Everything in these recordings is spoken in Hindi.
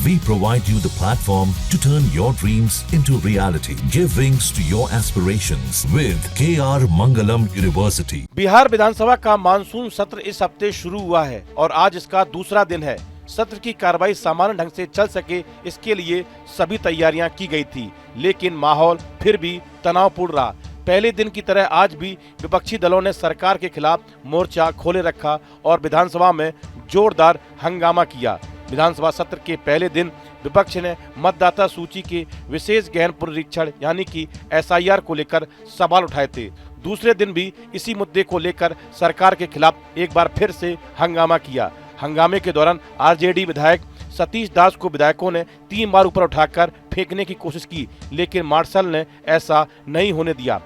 We provide you the platform to turn your dreams into reality. Give wings to your aspirations with KR Mangalam University. Bihar विधानसभा का मानसून सत्र इस हफ्ते शुरू हुआ है और आज इसका दूसरा दिन है। सत्र की कार्रवाई सामान्य ढंग से चल सके इसके लिए सभी तैयारियां की गई थी, लेकिन माहौल फिर भी तनावपूर्ण रहा। पहले दिन की तरह आज भी विपक्षी दलों ने सरकार के खिलाफ मोर्चा खोले रखा और विधानसभा में जोरदार हंगामा किया। विधानसभा सत्र के पहले दिन विपक्ष ने मतदाता सूची के विशेष गहन पुनरीक्षण यानी कि SIR को लेकर सवाल उठाए थे। दूसरे दिन भी इसी मुद्दे को लेकर सरकार के खिलाफ एक बार फिर से हंगामा किया। हंगामे के दौरान RJD विधायक सतीश दास को विधायकों ने 3 बार ऊपर उठाकर फेंकने की कोशिश की, लेकिन मार्शल ने ऐसा नहीं होने दिया।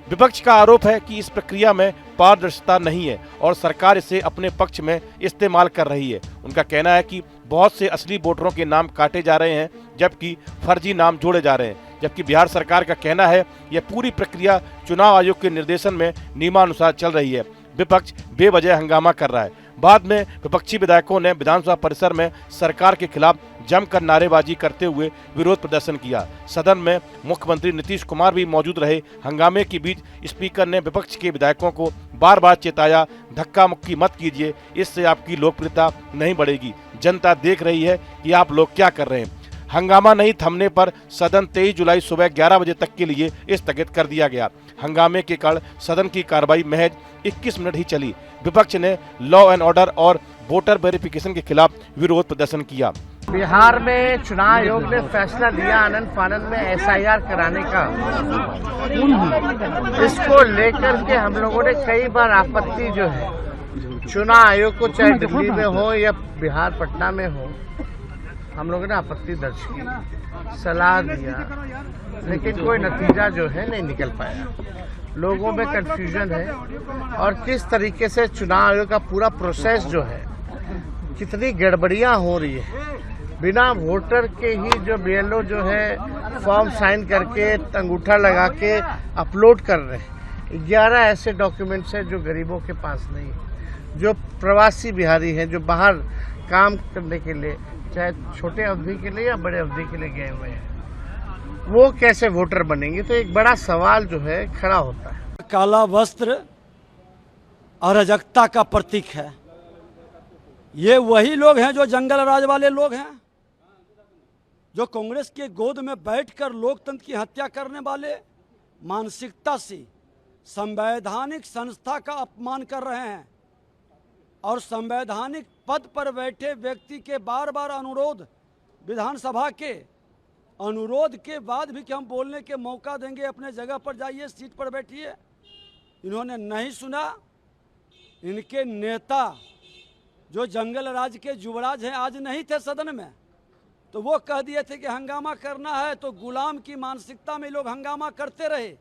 विपक्ष का आरोप है कि इस प्रक्रिया में पारदर्शिता नहीं है और सरकार इसे अपने पक्ष में इस्तेमाल कर रही है। उनका कहना है कि बहुत से असली वोटरों के नाम काटे जा रहे हैं जबकि फर्जी नाम जोड़े जा रहे हैं। जबकि बिहार सरकार का कहना है यह पूरी प्रक्रिया चुनाव आयोग के निर्देशन में नियमानुसार चल रही है। विपक्ष बेवजह हंगामा कर रहा है। बाद में विपक्षी विधायकों ने विधानसभा परिसर में सरकार के खिलाफ जमकर नारेबाजी करते हुए विरोध प्रदर्शन किया। सदन में मुख्यमंत्री नीतीश कुमार भी मौजूद रहे। हंगामे के बीच स्पीकर ने विपक्ष के विधायकों को बार बार चेताया, धक्का मुक्की मत कीजिए, इससे आपकी लोकप्रियता नहीं बढ़ेगी। जनता देख रही है कि आप लोग क्या कर रहे हैं। हंगामा नहीं थमने पर सदन 23 जुलाई सुबह 11 बजे तक के लिए स्थगित कर दिया गया। हंगामे के कारण सदन की कार्रवाई महज 21 मिनट ही चली। विपक्ष ने लॉ एंड ऑर्डर और वोटर वेरिफिकेशन के खिलाफ विरोध प्रदर्शन किया। बिहार में चुनाव आयोग ने फैसला लिया आनंद फानंद में SIR कराने का। इसको लेकर के हम लोगों ने कई बार आपत्ति जो है चुनाव आयोग को, चाहे दिल्ली में हो या बिहार पटना में हो, हम लोगों ने आपत्ति दर्ज की, सलाह दिया, लेकिन कोई नतीजा जो है नहीं निकल पाया। लोगों में कंफ्यूजन है और किस तरीके से चुनाव आयोग का पूरा प्रोसेस जो है, कितनी गड़बड़ियां हो रही है। बिना वोटर के ही जो BLO जो है फॉर्म साइन करके अंगूठा लगा के अपलोड कर रहे हैं। 11 ऐसे डॉक्यूमेंट्स हैं जो गरीबों के पास नहीं है, जो प्रवासी बिहारी हैं, जो बाहर काम करने के लिए, चाहे छोटे अवधि के लिए या बड़े अवधि के लिए गए हुए हैं, वो कैसे वोटर बनेंगे। तो एक बड़ा सवाल जो है खड़ा होता है। काला वस्त्र अराजकता का प्रतीक है। ये वही लोग हैं जो जंगल राज वाले लोग हैं, जो कांग्रेस के गोद में बैठकर लोकतंत्र की हत्या करने वाले मानसिकता से संवैधानिक संस्था का अपमान कर रहे हैं और संवैधानिक पद पर बैठे व्यक्ति के बार बार अनुरोध, विधानसभा के अनुरोध के बाद भी कि हम बोलने के मौका देंगे, अपने जगह पर जाइए, सीट पर बैठिए, इन्होंने नहीं सुना। इनके नेता जो जंगल राज के युवराज हैं आज नहीं थे सदन में, तो वो कह दिए थे कि हंगामा करना है, तो गुलाम की मानसिकता में लोग हंगामा करते रहे।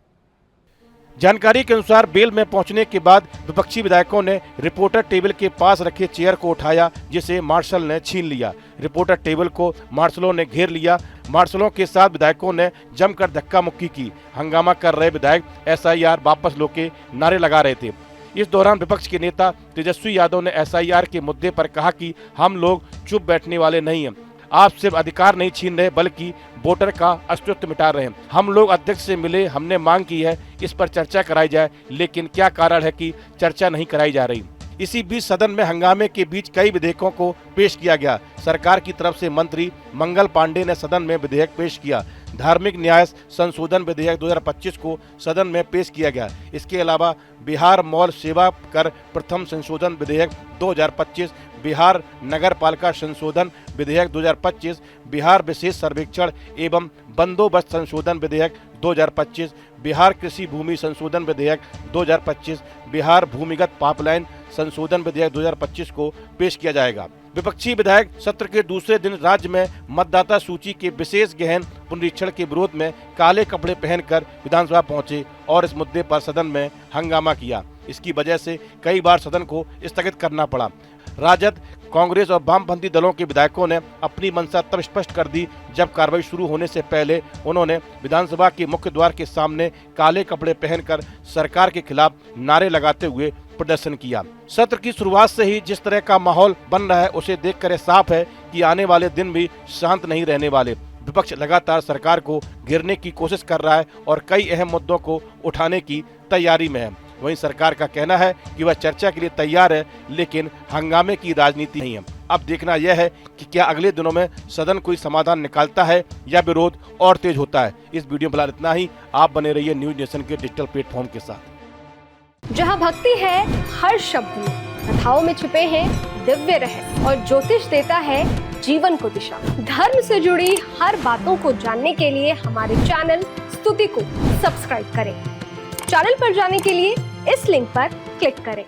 जानकारी के अनुसार बेल में पहुंचने के बाद विपक्षी विधायकों ने रिपोर्टर टेबल के पास रखे चेयर को उठाया, जिसे मार्शल ने छीन लिया। रिपोर्टर टेबल को मार्शलों ने घेर लिया। मार्शलों के साथ विधायकों ने जमकर धक्का मुक्की की। हंगामा कर रहे विधायक SIR वापस लो के नारे लगा रहे थे। इस दौरान विपक्ष के नेता तेजस्वी यादव ने SIR के मुद्दे पर कहा कि हम लोग चुप बैठने वाले नहीं हैं। आप सिर्फ अधिकार नहीं छीन रहे बल्कि वोटर का अस्तित्व मिटा रहे हैं। हम लोग अध्यक्ष से मिले, हमने मांग की है इस पर चर्चा कराई जाए, लेकिन क्या कारण है कि चर्चा नहीं कराई जा रही। इसी बीच सदन में हंगामे के बीच कई विधेयकों को पेश किया गया। सरकार की तरफ से मंत्री मंगल पांडे ने सदन में विधेयक पेश किया। धार्मिक न्याय संशोधन विधेयक 2025 को सदन में पेश किया गया। इसके अलावा बिहार मॉल सेवा कर प्रथम संशोधन विधेयक 2025, बिहार नगर पालिका संशोधन विधेयक 2025, बिहार विशेष सर्वेक्षण एवं बंदोबस्त संशोधन विधेयक 2025, बिहार कृषि भूमि संशोधन विधेयक 2025, बिहार भूमिगत पाइपलाइन संशोधन विधेयक 2025 को पेश किया जाएगा। विपक्षी विधायक सत्र के दूसरे दिन राज्य में मतदाता सूची के विशेष गहन पुनरीक्षण के विरोध में काले कपड़े पहनकर विधानसभा पहुंचे और इस मुद्दे पर सदन में हंगामा किया। इसकी वजह से कई बार सदन को स्थगित करना पड़ा। राजद, कांग्रेस और वामपंथी दलों के विधायकों ने अपनी मंशा तब स्पष्ट कर दी जब कार्रवाई शुरू होने से पहले उन्होंने विधानसभा के मुख्य द्वार के सामने काले कपड़े पहनकर सरकार के खिलाफ नारे लगाते हुए प्रदर्शन किया। सत्र की शुरुआत से ही जिस तरह का माहौल बन रहा है उसे देखकर यह साफ है कि आने वाले दिन भी शांत नहीं रहने वाले। विपक्ष लगातार सरकार को घेरने की कोशिश कर रहा है और कई अहम मुद्दों को उठाने की तैयारी में है। वहीं सरकार का कहना है कि वह चर्चा के लिए तैयार है, लेकिन हंगामे की राजनीति नहीं है। अब देखना यह है कि क्या अगले दिनों में सदन कोई समाधान निकालता है या विरोध और तेज होता है। इस वीडियो में फिलहाल इतना ही। आप बने रहिए न्यूज नेशन के डिजिटल प्लेटफॉर्म के साथ। जहां भक्ति है हर शब्द में, कथाओं में छुपे हैं दिव्य रहस्य और ज्योतिष देता है जीवन को दिशा। धर्म से जुड़ी हर बातों को जानने के लिए हमारे चैनल स्तुति को सब्सक्राइब करें। चैनल पर जाने के लिए इस लिंक पर क्लिक करें।